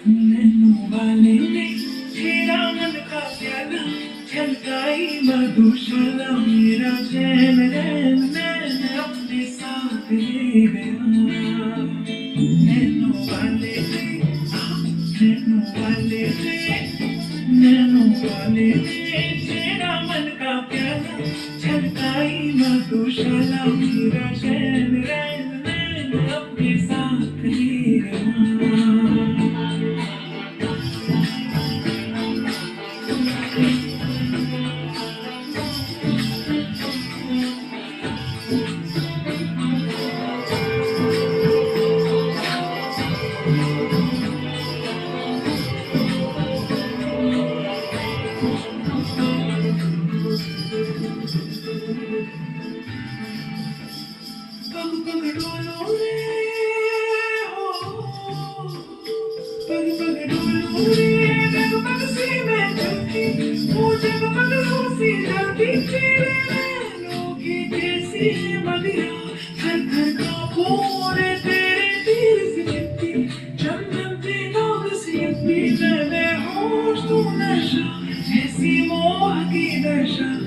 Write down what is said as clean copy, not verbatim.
nano वाले ने छेड़ा मन का प्याला छलकाई मधुशाला मेरा चैन रैन नैन अपने साथ ले गया नैनो वाले ने छेड़ा मन का प्याला छलकाई मधुशाला मेरा चैन रैन नैन अपने साथ ले गया पग पग डोलो रे हो पग पग डोलो रे पग पग से मैं चलती मुझे पग सी जल्दी तेरे नैनों की जैसी मदिरा थर थर कांपो रे तेरे तीर से चिपकी चंदन के नाग से अपनी मैंने होश तू नशा ऐसी मोह की दशा